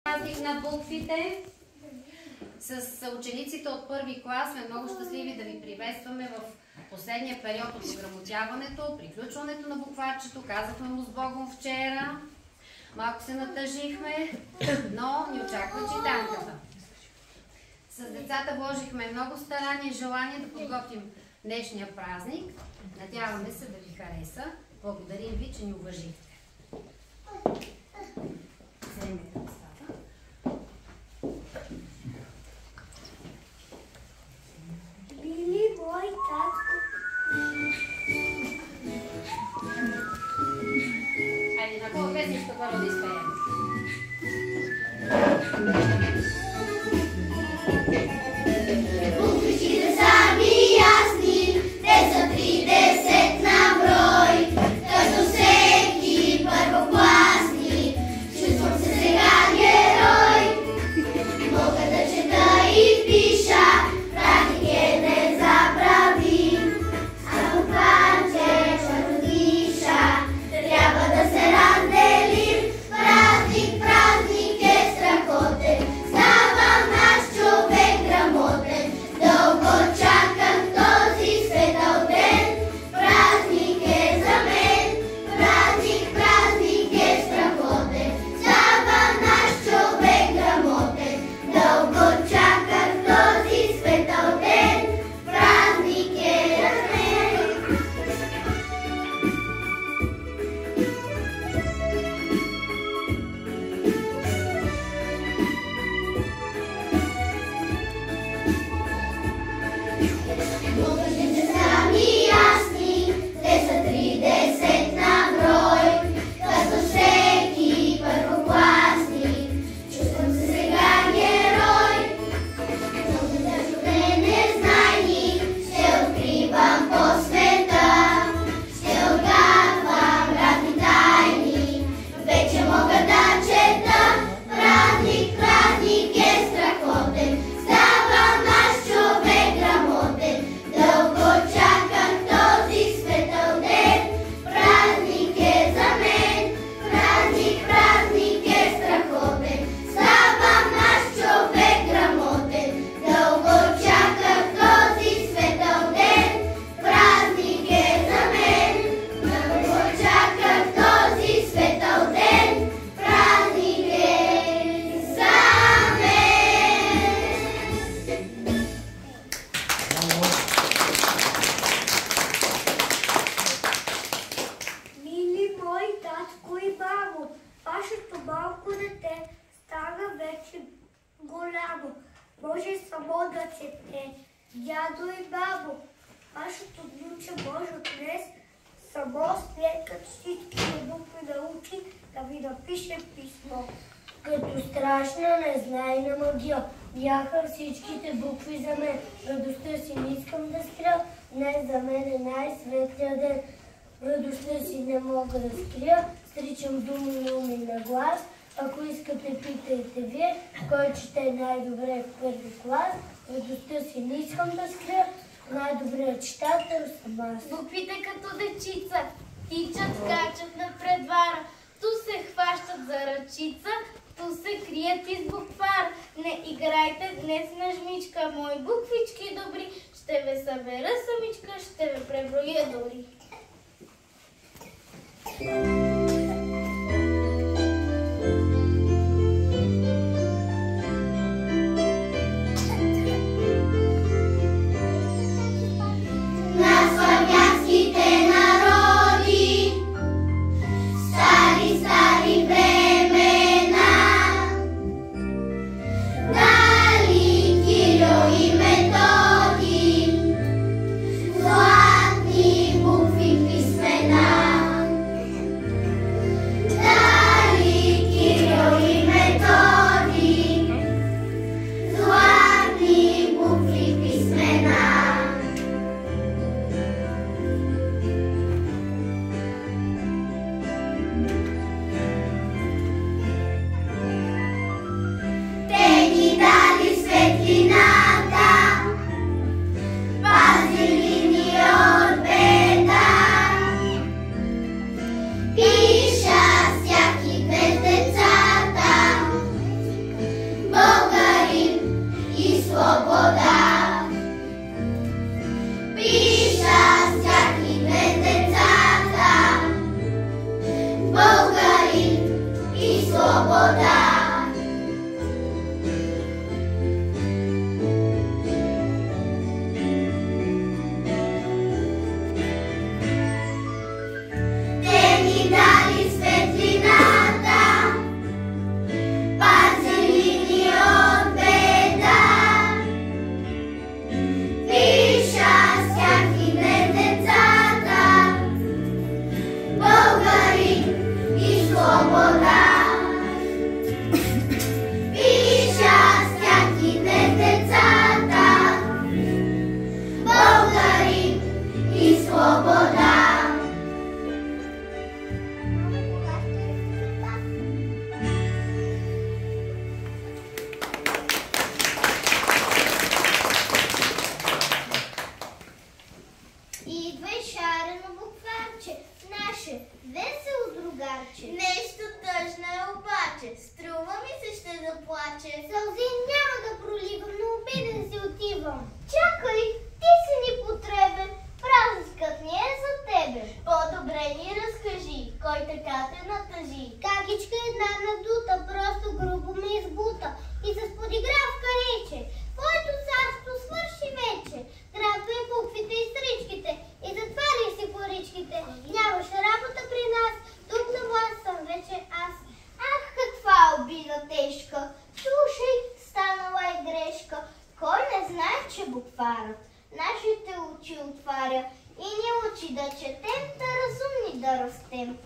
Празник на буквите. С учениците от първи клас сме много щастливи да ви приветстваме в последния период от ограмотяването, приключването на букварчето. Казахме му с Богом вчера. Малко се натъжихме, но ни очаква читанката. С децата вложихме много старание и желание да подготвим днешния празник. Надяваме се да ви хареса. Благодарим ви, че ни уважихте. Вземете местата. Били мой татко. Айде, на кой песничка първо да изпеем? Буквичките са ми ясни, те са 30 на брой, като всеки първокласни, чувствам се сега герой. Мога да чета и пиша, празник е незабравим, а букварче чародиша, трябва да се разделим. Празник, празник е страхотен, става наш човек грамотен, дълго чакам този светъл ден. Празник е за мен, празник, празник е страхотен, става наш човек грамотен, дълго чакам този светъл ден. Празник е за мен. Буквите са ми ясни, те са 30 на брой, като всеки първокласни, чувствам се сега герой. Много държаве незнайни, ще откривам по света, ще отгадвам разни тайни, вече мога да чета. Празник, празник е страхотен, става наш човек грамотен, дълго чакам този светъл ден. Празник е за мен, празник, празник е страхотен, става наш човек грамотен, дълго чакам този светъл ден. Празник е за мен, дълго чакам този светъл ден. Празник е за мен. Мили мой татко и бабо, вашето малко дете стана вече голямо, може само да чете. Дядо и бабо, вашето внуче може от днес само след като всички букви научи да ви напише писмо. Като страшна незнайна магия бяха всичките букви за мен. Радостта си не искам да скрия, днес за мен е най-светлия ден. Радостта си не мога да скрия, стричам думи на ум и на глас. Ако искате, питайте вие, кой чете най-добре в първи клас. Радостта си не искам да скрия, най-добрият читател съм аз. Буквите като дечица тичат, скачат напред вара, ту се хващат за ръчица, ту се крият из буквар. Не играйте днес на жмичка, мои буквички добри, ще ви събера самичка, ще ви преброя дори. На славянските народи, стари, стари времена, дали Кирил и Методи, златни букви писмена. ми се ще да плаче. Сълзи няма да проливам, но обиден си отивам. Чакай, ти си ни потребен. Празнискът ни е за тебе. По-добре ни разкажи, кой така те натъжи. Какичка една надута, просто грубо ме избута и с подигравка рече: твоето царство свърши вече. Грабвай буквите и стричките и затваряй си поричките. Нямаш работа при нас, тук на власт съм вече аз. Ах, каква обида тежка! Слушай, станала е грешка. Кой не знае, че букварът нашите очи отваря и ни учи да четем, да разумни да растем.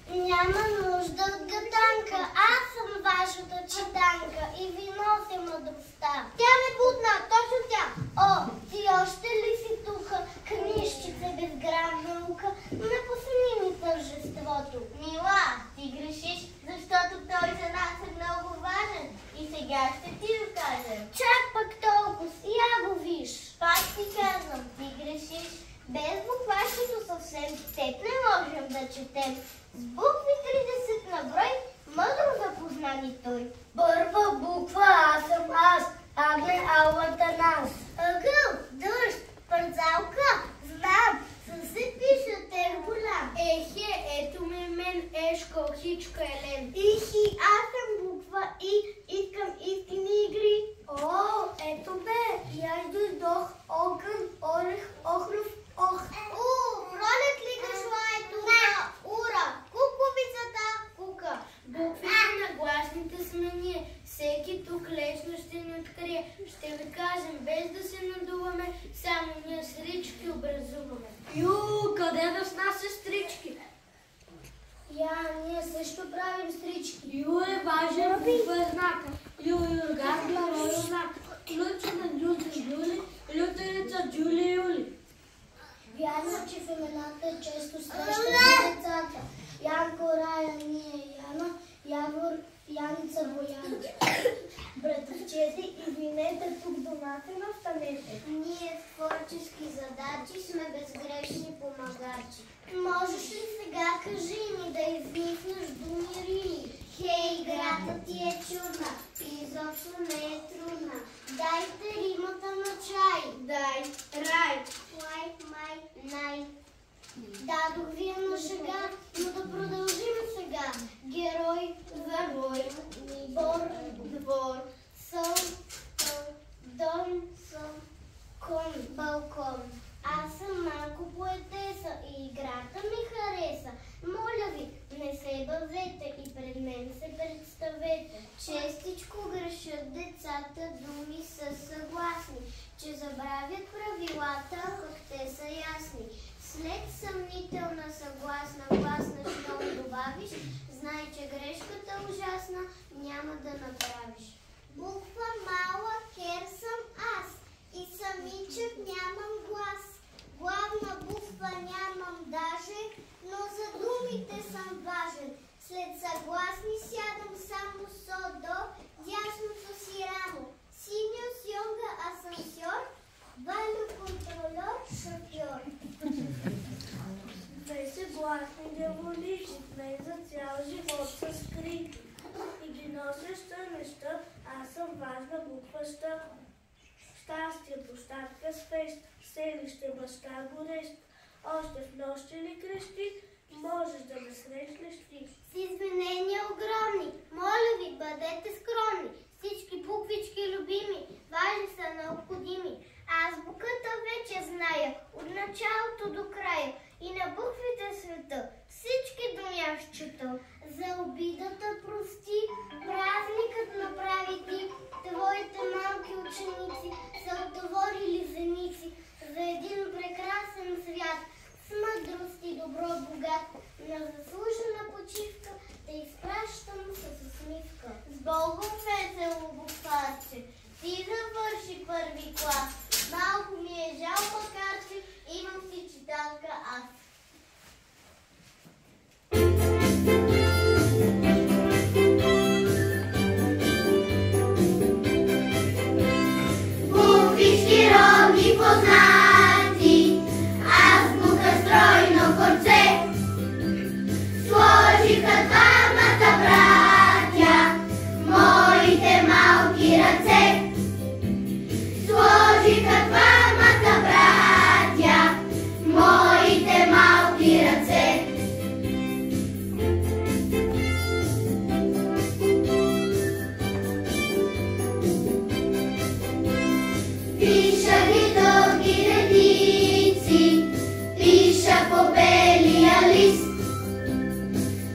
Няма нужда от гаданка, аз съм вашата читанка и ви нося мъдростта. Тя ме будна, точно тя. О, ти още ли си тука, книжчица безграмна наука? Не посни ми тържеството. Мила, ти грешиш, защото той за нас е много важен и сега ще ти го кажем. Чак пък толкова, я го виж. Пак ти казвам, ти грешиш. Без букварчето съвсем теб не можем да четем. С букви 30 на брой, мъдро запознани той. Първа буква аз съм аз, Агле Алвата нас. Ъгъл, дъжд, пързалка, знам, съси пише те голям. Ехе, ето ме мен, Ешко, Хичка, Елен. Ихи, аз съм буква И, искам истини игри. О, ето бе, и аз дойдох, огън, орех, охров, ох. Пролет ли дошла е тука? Ура, куковицата кука. Буквите на гласните сме ние. Всеки тук лесно ще ни открие. Ще ви кажем, без да се надуваме, само ние стрички образуваме. Ю, къде да с нас сестрички? Я, ние също правим стрички. Ю е важен буква е знака. Ю, юрган, главо, знак. Ключ на Джули, Джули, лютеница, Джули, Юли. Вярно, че в имената често срещаме децата. Янко, Рая, ние, Яна, Явор, Яница, Бояна. Братовчети, извинете, тук до нас настанете. Ние в творчески задачи сме безгрешни помагачи. Можеш ли сега, кажи ми, да измислиш думи рими? Хей, играта ти е чудна, изобщо не е трудна. Дайте римата на чай. Дай, рай, лай, май, най. Дадох ви на шега, но да продължим сега. Герой, завой, бор, двор, сън, дом, сън, кон, балкон. Аз съм малко поетеса и играта ми хареса. Моля ви, не се бавете и пред мен се представете. Честичко грешат децата, думи са съгласни, че забравят правилата, пък те са ясни. След съмнителна съгласна гласна, щом добавиш, знай, че грешката ужасна няма да направиш. Буква мала хер съм аз и самичък нямам глас. Главна буква нямам даже, но за думите съм важен. След съгласни сядам само со-до, дясното си рамо. Синьо с йога асансьор, валю контролер, шофьор. Две съгласни дяволичи, две за цял живот са скрити. И ги носеща неща, аз съм важна буква ща. Щастие, площадка с фест, селище, баща горещ. Още в нощи ли крещи, можеш да ме срещнеш ти. С извинения огромни, моля ви, бъдете скромни. Всички буквички любими, важни са необходими. Азбуката вече зная, от началото до края. И на буквите света всички думи аз чета. За обидата прости, празникът направи ти. Твоите малки ученици са отговорили зеници за един прекрасен свят с мъдрост и добро богат. На заслужена почивка да изпращам с усмивка. С Богом весело, букварче, ти завърши първи клас. Малко ми е жал, макар че имам си читалка аз. Буквички ровни познати, азбука стройно хорце, сложиха двамата братя Пиша ги дълги редици, пиша по белия лист.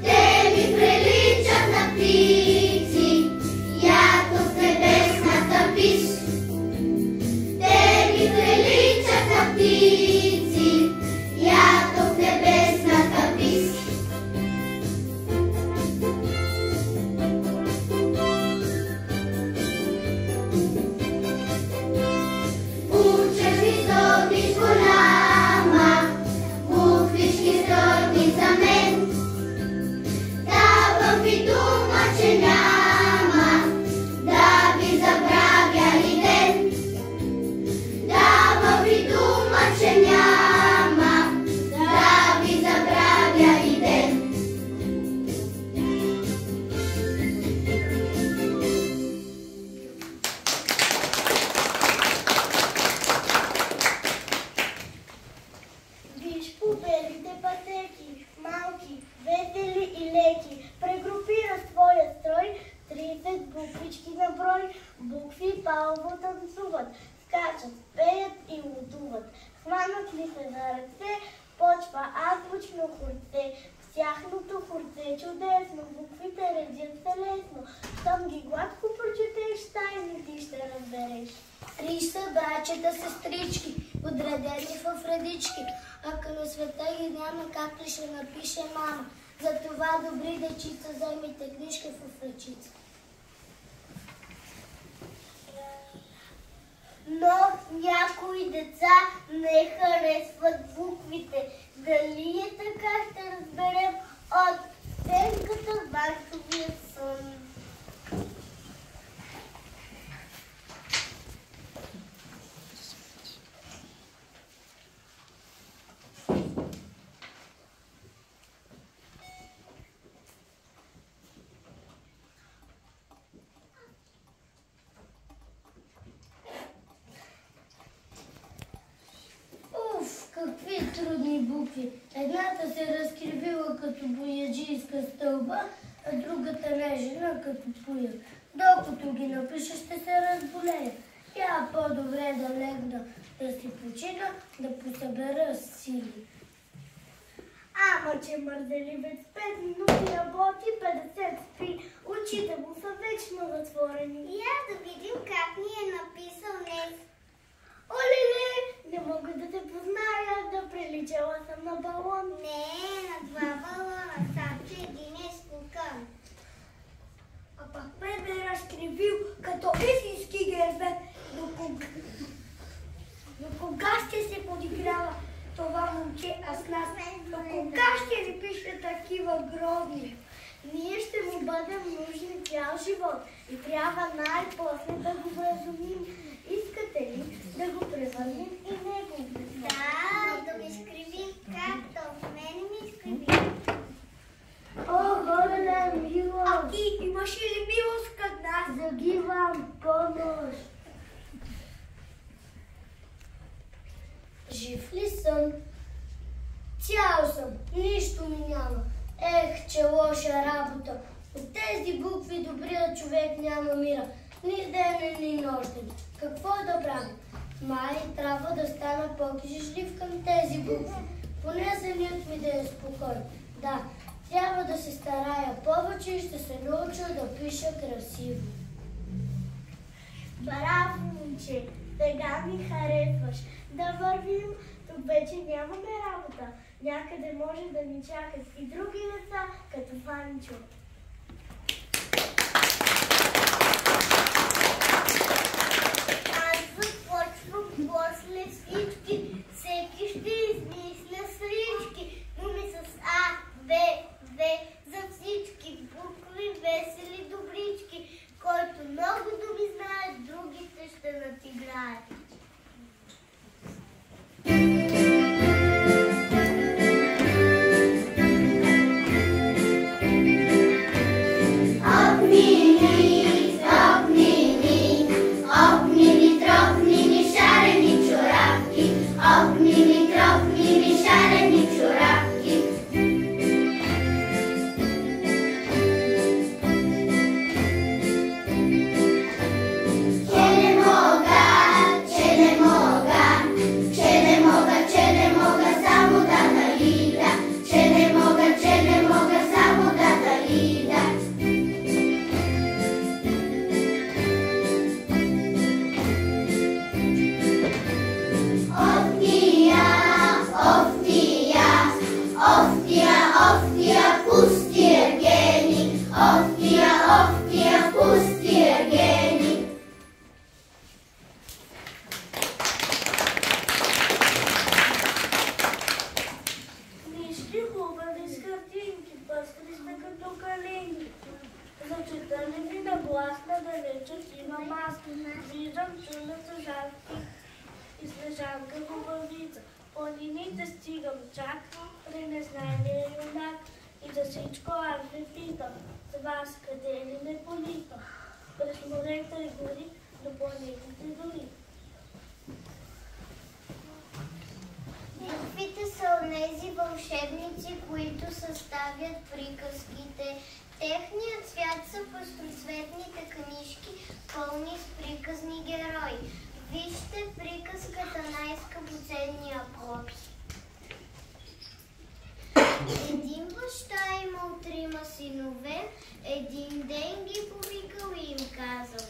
Те ми приличат на птици, ято с небесната пис. Те ми приличат на птици, ято с небесната пис. Сестрички, подредени в редички, ако на света ги няма, как ли ще напише мама? Затова, добри дечица, вземите книжка в ръчица. Но някои деца не харесват буквите. Дали е така, ще разберем от сценката в банковия сон. Какви трудни букви. Едната се разкривила като бояджийска стълба, а другата нежена като пуя. Докато ги напиша, ще се разболея. Я по-добре да легна, да си почина, да посъбера сили. Ама, че мързеливец 5 минути работи, 50 спи. Очите му са вечно затворени. Я да видим как ни е написал днес. Оле-ле, не мога да те позная, да приличала съм на балон. Не, на 2 балона, само че един е скукан. А пак ме бе разкривил като истински гербет. До кога ще се подиграва това момче, а с нас? До кога ще ни пише такива гробни? Ние ще му бъдем нужни цял живот и трябва най-после да го вразумим. Искате ли да го превърнем и него? Да го изкривим, както в мен ми изкриви. О, горе, милост! А ти имаш ли милост към нас? Загивам помощ. Жив ли съм? Цял съм, нищо ми няма. Ех, че лоша работа. От тези букви добрият човек няма мира. Ни ден, ни нощен. Какво да правя? Май трябва да стана по-грижлив към тези букви. Поне сънят ми да е спокоен. Да, трябва да се старая повече и ще се науча да пиша красиво. Браво, момче! Сега ми харесваш. Да вървим, тук вече нямаме работа. Някъде може да ни чакат и други деца, като Ванчо. Аз започвам после всички, всеки ще измисля срички. Думи с А, Б, В, за всички букви, весели добрички. Който много думи знае, другите ще надиграят. вас надалече има маска. Виждам чудната жарки и снежанка хубавица. По линиите стигам чак при незнайния юнак. И за всичко аз ви питам, с вас къде ли не политам? През морета и гори до планетите дори. Каквите са онези вълшебници, които съставят приказките? Техният свят са пъстроцветните книжки, пълни с приказни герои. Вижте приказката най-скъпоценния плод. Един баща имал 3 синове, един ден ги повикал и им казал: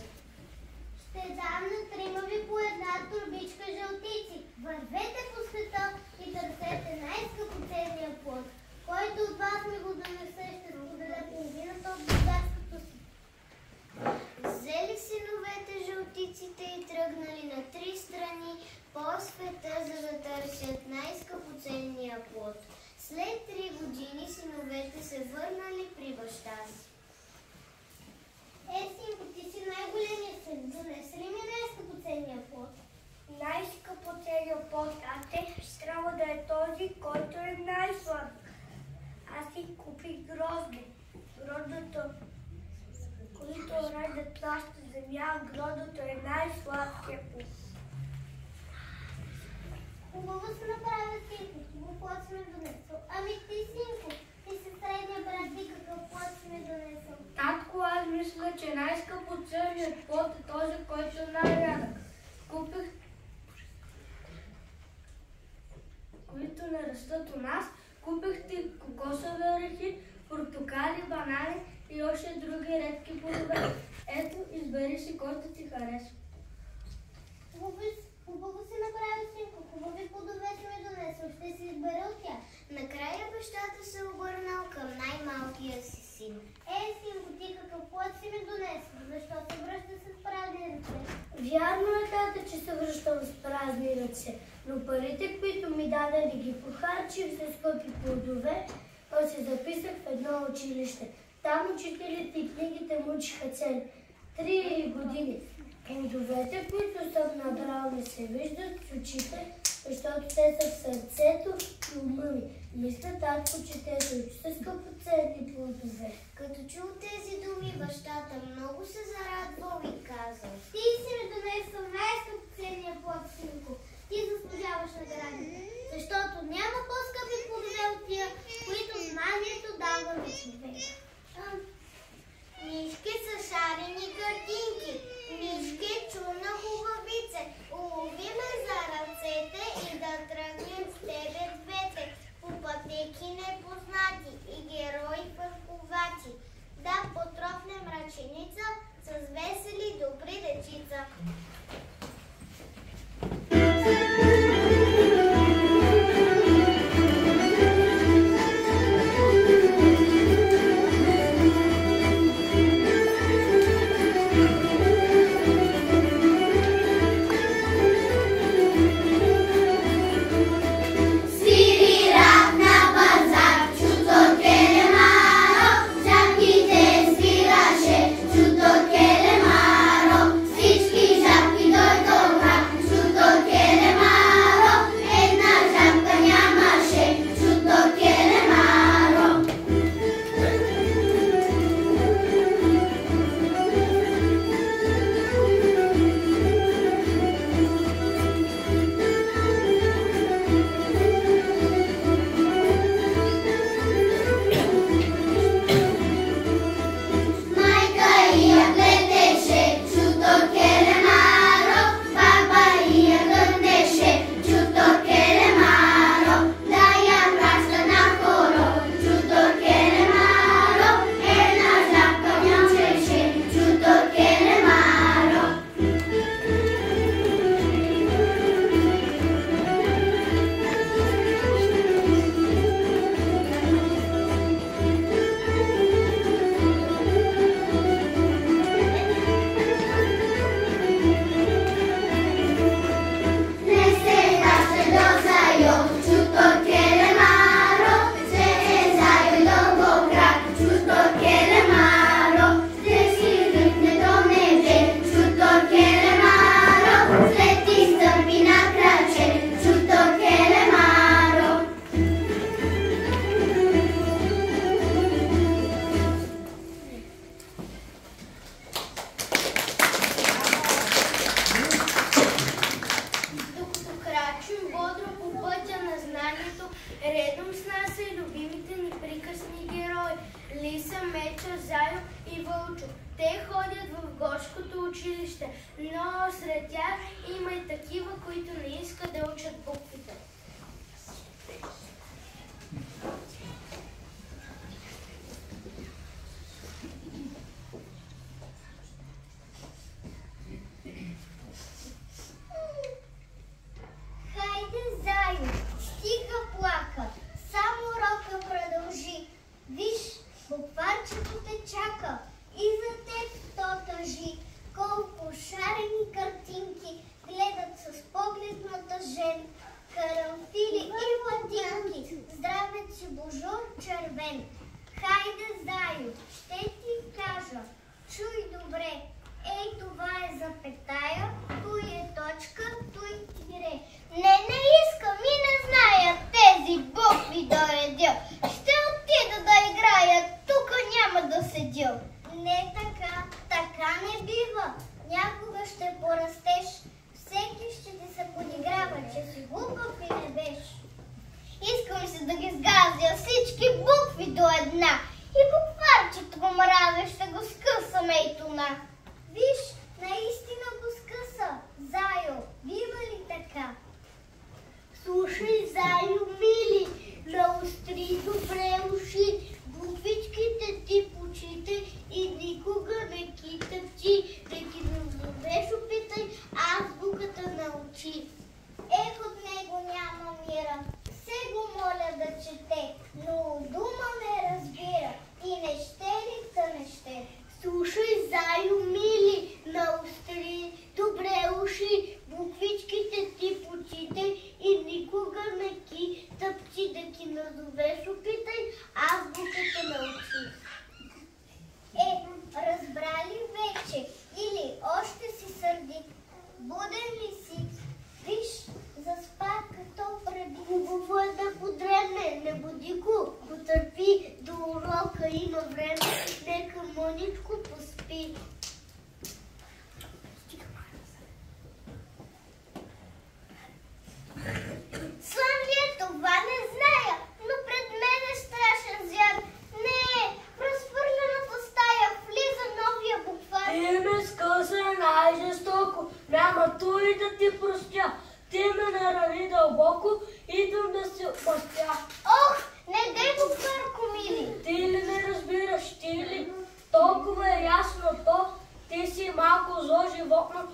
ще дам на 3 ви по една турбичка жълтици. Вървете по света и търсете най-скъпоценния плод. Който от вас ми го донесе, ще споделя половината от богатството си. Взели синовете жълтиците и тръгнали на 3 страни по света, за да търсят най-скъпоценния плод. След 3 години синовете се върнали при баща си. Синко, ти си най-големият син. Донеси ли ми най-скъпоценния плод? Най-скъпоценният плод, ще трябва да е този, който е най-сладък. Аз си купих грозде. Гроздото, които раждат нашата земя, гроздото е най-сладкият плод. Хубаво се направя, синко. Хубаво плод си ме донесъл. Ами ти, синко, ти си средния брат, ти какъв плод си ме донесъл? Татко, аз мисля, че най-скъпоценният плод е този, който е най-рядък. Купих, които не растат у нас. Купих ти кокосови орехи, портокали, банани и още други редки плодове. Ето, избери си, който ти харесва. Хубаво се направи, синко. Хубави плодове си ме донесъл. Ще си избера от тях. Накрая бащата се обърнал към най-малкия си син. Синко, ти какъв плод си ми донесъл? Защо се връща с празни ръце? Вярно е, тата, че се връщам с празни ръце, но парите, които ми даде, ги похарчих за скъпи плодове, а се записах в едно училище. Там учителите и книгите му учиха цели 3 години. Плодовете, които съм набрал, не се виждат с очите, защото те са в сърцето и ума ми. Мисля, татко, че те са скъпоценни плодове. Като чул тези думи, бащата много се зарадвал и казал: ти си ми донесъл най-скъпоценния плод, синко. Ти заслужаваш наградите, защото няма по-скъпи плодове от тия, които знанието дава векове. Мишки са шарени картинки, мишки чуна хубавице, улови ме за ръцете и да тръгнем с тебе двете, по пътеки непознати и герои върховати, да потропнем ръченица с весели училище, но сред тях има и такива, които не искат да учат буквите. Хайде, Зайо, стига плака, само урока продължи. Виж, букварчето те чака и за теб то тъжи. Колко шарени картинки гледат с поглед на тъжен. Карамфили и латинки, здраве си божур червен. Хайде, Зайо, ще ти кажа, чуй добре. Ей, това е запетая, той е точка, той тире. Не искам и не зная тези букви да редя. Ще отида да играя, тук няма да седя. Не така, така не бива. Някога ще порастеш. Всеки ще ти се подиграва, че си глупав и не беше. Искам се да ги сгазя всички букви до една. И букварчето го мразя, ще го скъсам ето на. Виж, наистина го скъса. Зайо, бива ли така? Слушай, Зайо, мили, наостри добре уши, буквичките ти в очите и никога не ги тъпчи, да ги назовеш, опитай, азбуката научи. Ех, от него няма мира. Все го моля да чете, но дума не разбира. И не ще ли, та не ще. Слушай, Зайо, мили, наостри добре уши, буквичките ти в очите и никога не ги тъпчи, да ги назовеш, опитай, азбуката научи. Разбрали вече или още си сърди? Буден ли си? Виж, заспа като преди. Хубаво е да подремне, не буди го, потърпи, до урока има време, нека мъничко поспи. Сън ли е това, не зная, но пред мен е страшен звяр. Не, в разхвърлената стая влиза новия буквар. Ти ме скъса най-жестоко, няма той да ти простя. Ти ме нарани дълбоко, идвам да се мъстя. Ох, не дей букварко, мили. Ти ли не разбираш, ти ли? Толкова е ясно то, ти си малко зло животно,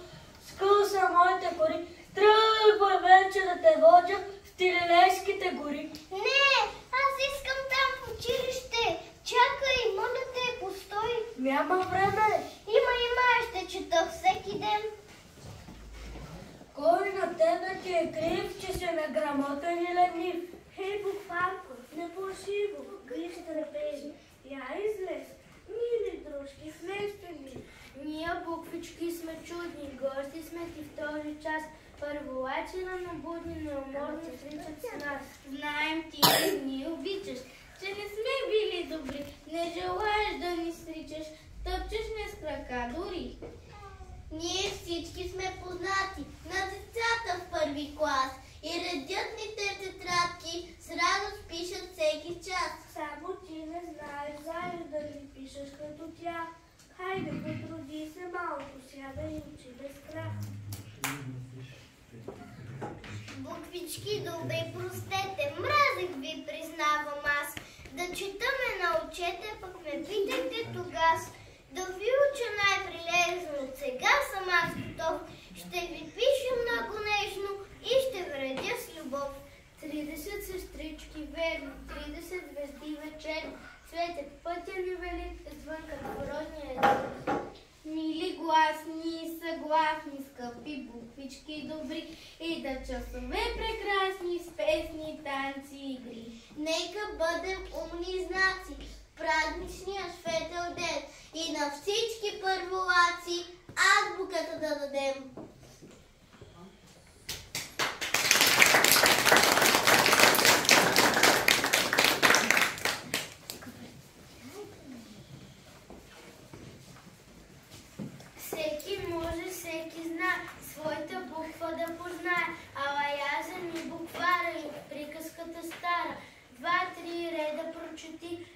скъса моите кори. Тръгвай вече да те водя в Тилилейските гори. Не, аз искам там в училище. Чакай, моля те, постой. Няма време. Има, ще чета всеки ден. Кой на тебе ти е крив, че си неграмотен и ленив? Хей, букварко, не плашиво, гриш трапези. Я излез, мили дружки, вместо ми. Ние буквички сме чудни, гости сме ти в този час. Първолачи на будни, неуморни сричат с нас. Знаем ти ни обичаш, че не сме били добри. Не желаеш да ни сричаш, тъпчеш не с крака дори. Ние всички сме познати на децата в първи клас и редят ни те тетрадки, с радост пишат всеки час. Само ти не знаеш, Зайо, да ли пишеш като тя. Хайде, потруди се малко, сяда и учи без страх. Буквички, добре, простете, мразих ви, признавам аз. Да чета ме научете, пък ме питайте тогас. Да ви уча най-прилежно, сега съм аз готов. Ще ви пиша много нежно и ще вредя с любов. 30 сестрички верни, 30 звезди вечерни, светят пътя ни велик, звън като родния ден. Мили гласни, съгласни, скъпи буквички добри, и да часове прекрасни с песни, танци и игри. Нека бъдем умни знаци, празничния светъл ден и на всички първолаци азбуката да дадем. Всеки може, всеки знае, своята буква да познае, ала я за ни буквара и приказката стара. 2-3 реда прочети,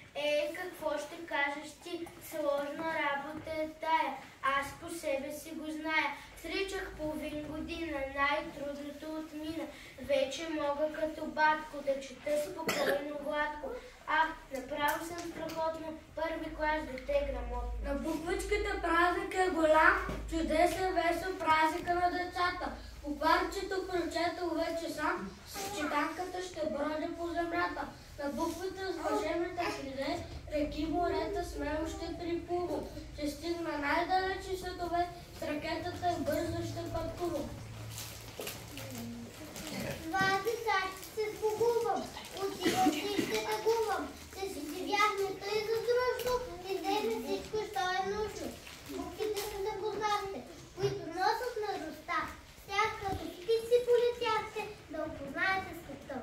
какво ще кажеш ти, сложна работа е тая. Аз по себе си зная. Сричах половин година, най-трудното отмина. Вече мога като батко да чета спокойно гладко. Направо съм страхотно, първи клас дете грамотно. На буквичката празник е голям, чудесен весел празника на децата. Букварчето прочетал вече сам, с читанката ще броди по земята. На буквите с въжената криле, реки, морета смело ще приплувам. Ще стигна най-далечи светове, с ракетата бързо ще пътувам. Два деца ще се погубам, отивам и ще тъгувам. Ще си дивяхме тъй задръжно, излезе всичко, що е нужно. Буквите са запознахте, които носят на роста. Сега като птици си полетяхте, да опознаете света.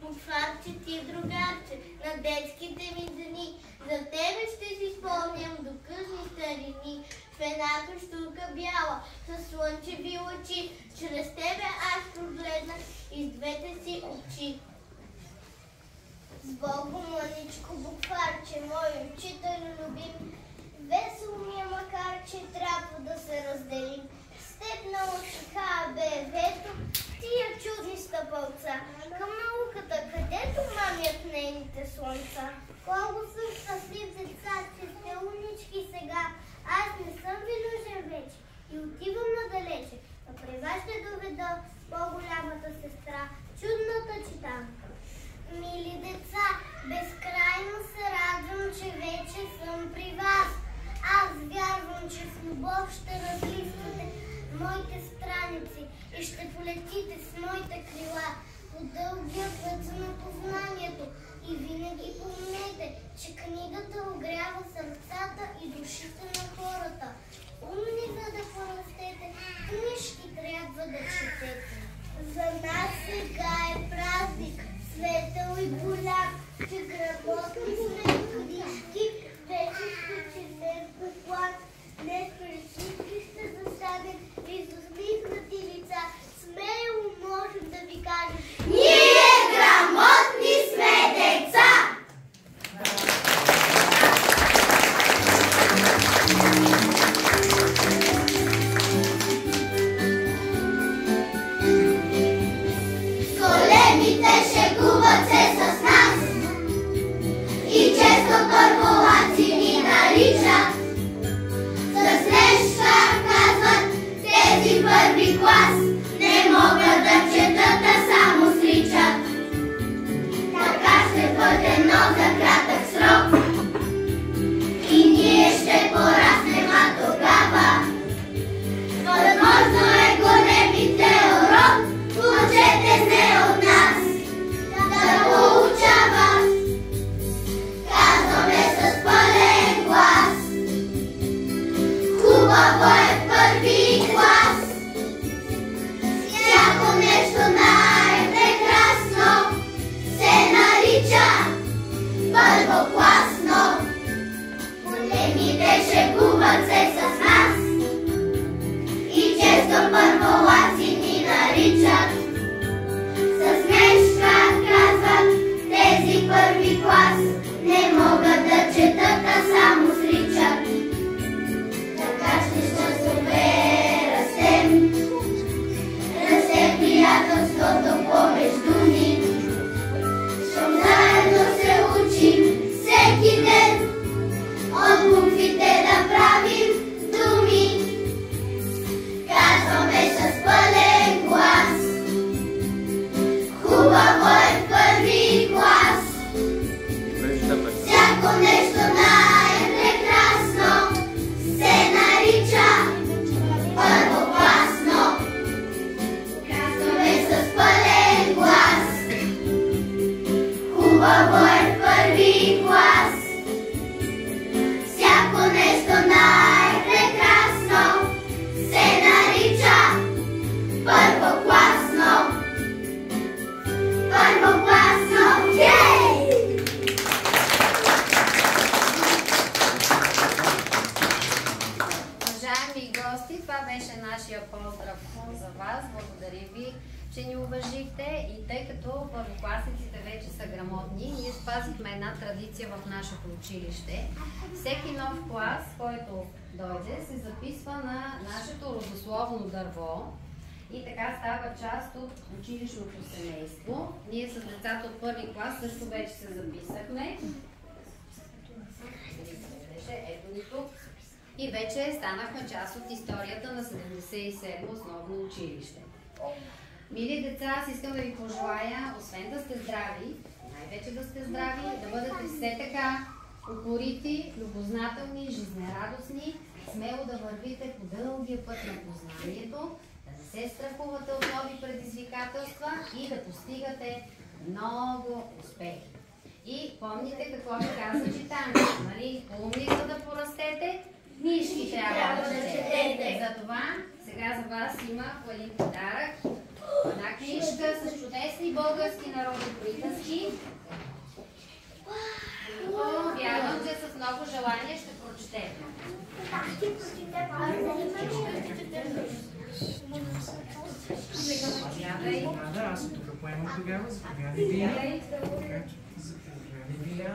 Букварче ти, другарче, на детските ми дни, за тебе ще си спомням до късни старини. В една каштурка бяла, със слънчеви лъчи, чрез тебе аз прогледнах из двете си очи. С Богом, мъничко букварче, мой учител любим, весело ми е, макар че трябва да се разделим. С теб на усиха БВ-то, тия чудни стъпълца, към науката, където мамят нейните слънца. Колко съм щастлив деца, че сте умнички сега. Аз не съм ви нужен вече и отивам надалече. А при вас ще доведа по-голямата сестра, чудната читанка. Мили деца, безкрайно се радвам, че вече съм при вас. Аз вярвам, че с любов ще разлиствате моите страници и ще полетите с моите крила по дългия път на познанието. И винаги помнете, че книгата огрява сърцата и душите на хората. Умни, за да порастете, книжки трябва да четете. За нас сега е празник, светъл и голям, че грамотни сме книжки, вече ще четем доклад. Днес пред всички ще застанем и с усмихнати лица смело можем да ви кажем: ние грамотни сме деца! Големите шегуват се с нас и често първолаци ни наричат. С неща казват тези първи клас, не могат да четат, а само сричат. Така ще бъде, но за кратък срок и ние ще пораснем, а тогава възможно е големите урок. Учете се от нас да получават, казваме с пълен глас. Хубаво е в първи клас, всяко нещо най-прекрасно се нарича първокласно. Големите шегуват се с нас и често първолаци ни наричат. С неща казват тези първи клас, не могат да четат, а само сричат. Така ще щастливе растем, расте приятелството помежду ни. Щом заедно се учим всеки ден, от буквите да правим думи. Казваме с пълен глас, хубаво е в първи клас. Всяко нещо най-прекрасно се нарича първокласно. Казваме с пълен глас, хубаво е в първи клас. Всяко нещо най-прекрасно се нарича първокласно. Първокласно, хей! Уважаеми гости, това беше нашия поздрав за вас. Благодаря ви, че че ни уважихте и тъй като първокласниците вече са грамотни, ние спазихме една традиция в нашето училище. Всеки нов клас, който дойде, се записва на нашето родословно дърво и така става част от училищното семейство. Ние с децата от първи клас също вече се записахме. Ето ни тук. И вече станахме част от историята на 77 основно училище. Мили деца, аз искам да ви пожелая, освен да сте здрави, най-вече да сте здрави, да бъдете все така упорити, любознателни, жизнерадостни, смело да вървите по дългия път на познанието, да не се страхувате от нови предизвикателства и да постигате много успехи. И помните какво ви каза читанието, нали? Умни за да порастете, книжки трябва да четете. Затова сега за вас има един подарък. Една книжка с чудесни български народни приказки. Вярвам, че с много желание ще прочетете. Аз съм тук поемам тогава. Заповядай, Вие. Заповядай, Вие.